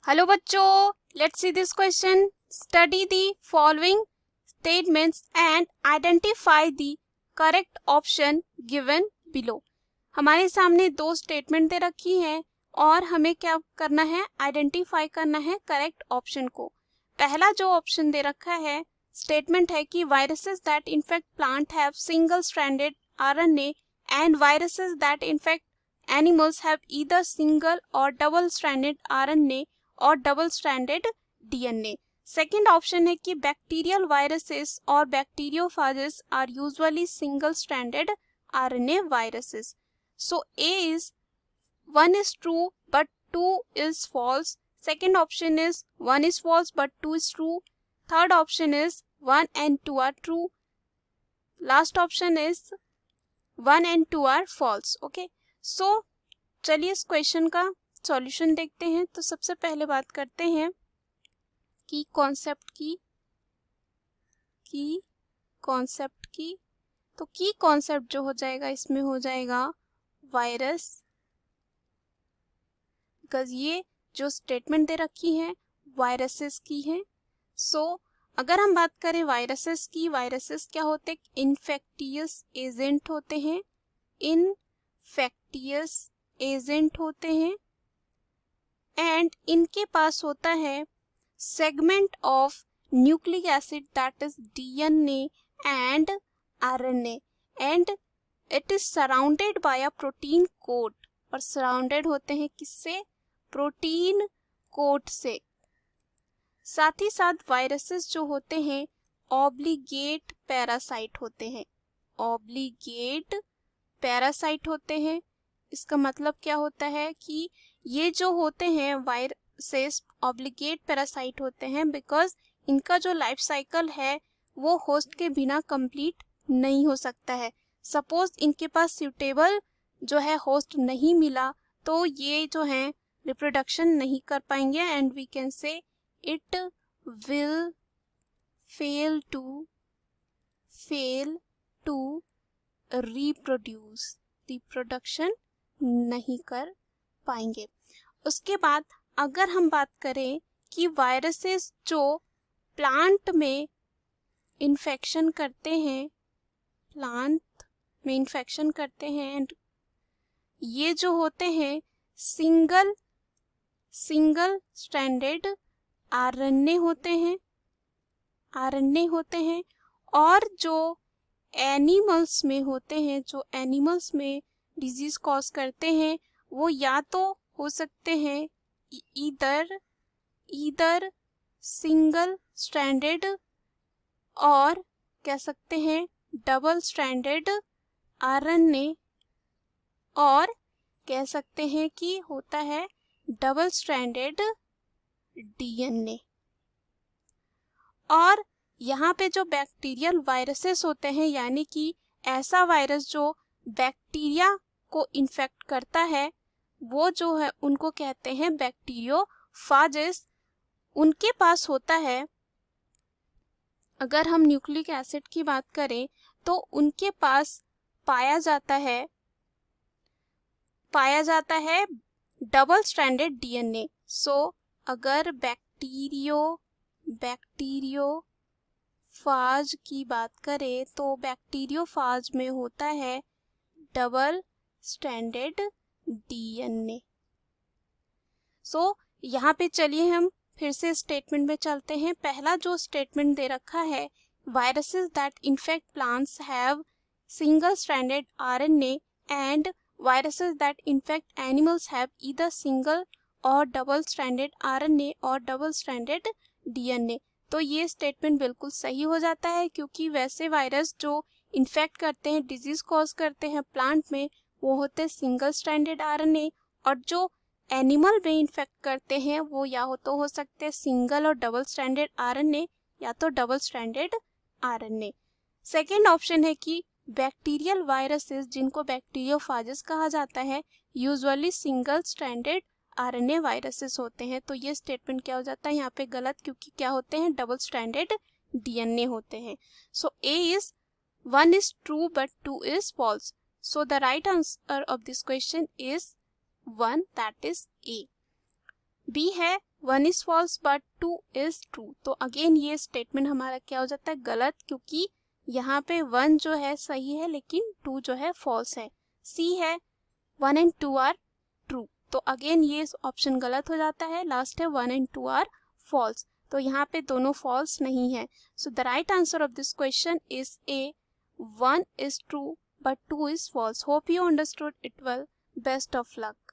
Hello बच्चों, let's see this question. Study the following statements and identify the correct option given below. हमारे सामने दो statement दे रखी हैं और हमें क्या करना है, आइडेंटिफाई करना है करेक्ट ऑप्शन को. पहला जो ऑप्शन दे रखा है स्टेटमेंट है कि viruses that infect plant have single stranded RNA and viruses that infect animals have either single और डबल स्ट्रैंडेड आरएनए और double stranded DNA. Second option है कि बैक्टीरियल वायरसेस और bacteriophages are usually single stranded RNA viruses. So A is 1 is true but 2 is false. Second option is 1 is false but 2 is true. Third option is 1 and 2 are true. Last option is 1 and 2 are false. Okay. So चलिए इस question का solution देखते हैं. तो सबसे पहले बात करते हैं की कॉन्सेप्ट की. तो की कॉन्सेप्ट जो हो जाएगा इसमें हो जाएगा वायरस, बिकॉज ये जो स्टेटमेंट दे रखी है वायरसेस की है. सो अगर हम बात करें वायरसेस की, वायरसेस क्या होते हैं, इन्फेक्टियस एजेंट होते हैं. इन्फेक्टियस एजेंट होते हैं एंड इनके पास होता है segment of nucleic acid that is DNA and RNA and it is surrounded by a protein coat. और सराउंडेड होते हैं किससे, प्रोटीन कोट से. साथ ही साथ वायरसेस जो होते हैं ऑब्लिगेट पैरासाइट होते हैं. ऑब्लिगेट पैरासाइट होते हैं. इसका मतलब क्या होता है कि ये जो होते हैं वायरसेस ऑब्लिगेट पैरासाइट होते हैं बिकॉज इनका जो लाइफ साइकिल है वो होस्ट के बिना कंप्लीट नहीं हो सकता है. सपोज इनके पास सूटेबल जो है होस्ट नहीं मिला तो ये जो है रिप्रोडक्शन नहीं कर पाएंगे and we can say it will fail to reproduce. Reproduction नहीं कर पाएंगे. उसके बाद अगर हम बात करें कि वायरसेस जो प्लांट में इन्फेक्शन करते हैं, एंड ये जो होते हैं सिंगल स्ट्रैंडेड आरएनए होते हैं और जो एनिमल्स में होते हैं, जो एनिमल्स में डिजीज कॉज करते हैं वो या तो हो सकते हैं ईदर सिंगल स्ट्रैंडेड और कह सकते हैं डबल स्ट्रैंडेड आरएनए और कह सकते हैं कि होता है डबल स्ट्रैंडेड डीएनए. और यहाँ पे जो बैक्टीरियल वायरसेस होते हैं यानी कि ऐसा वायरस जो बैक्टीरिया को इन्फेक्ट करता है वो जो है उनको कहते हैं बैक्टीरियोफाजेस. उनके पास होता है, अगर हम न्यूक्लिक एसिड की बात करें तो उनके पास पाया जाता है डबल स्ट्रैंडेड डीएनए. सो अगर बैक्टीरियोफाज की बात करें तो बैक्टीरियोफाज में होता है डबल स्ट्रैंडेड डीएनए. सो यहाँ पे चलिए हम फिर से स्टेटमेंट में चलते हैं. पहला जो स्टेटमेंट दे रखा है viruses that infect plants have single stranded RNA and viruses that infect animals have either single और डबल स्ट्रैंडेड आरएनए और डबल स्ट्रैंडेड डीएनए. तो ये स्टेटमेंट बिल्कुल सही हो जाता है क्योंकि वैसे वायरस जो इन्फेक्ट करते हैं, डिजीज कॉज करते हैं प्लांट में, वो होते हैं सिंगल स्ट्रैंडेड आरएनए और जो एनिमल में इन्फेक्ट करते हैं वो या तो हो सकते हैं सिंगल और डबल स्ट्रैंडेड आरएनए या तो double stranded RNA. Second option है कि बैक्टीरियल वायरसेस जिनको बैक्टीरियोफाजेस कहा जाता है usually single stranded RNA viruses होते हैं. तो ये स्टेटमेंट क्या हो जाता है यहाँ पे गलत क्योंकि क्या होते हैं, डबल स्ट्रैंडेड डीएनए होते हैं. सो A is 1 is true but 2 is false. So the right answer of this question is 1, that is A. B है 1 is false but 2 is true. तो अगेन ये स्टेटमेंट हमारा क्या हो जाता है, गलत, क्योंकि यहाँ पे 1 जो है सही है लेकिन 2 जो है फॉल्स है। सी है 1 एंड 2 आर ट्रू, तो अगेन ये ऑप्शन गलत हो जाता है। लास्ट है 1 एंड 2 आर फॉल्स, तो यहाँ पे दोनों फॉल्स नहीं है। So the right answer of this question is a, 1 is true but 2 is false. Hope you understood it well. Best of luck.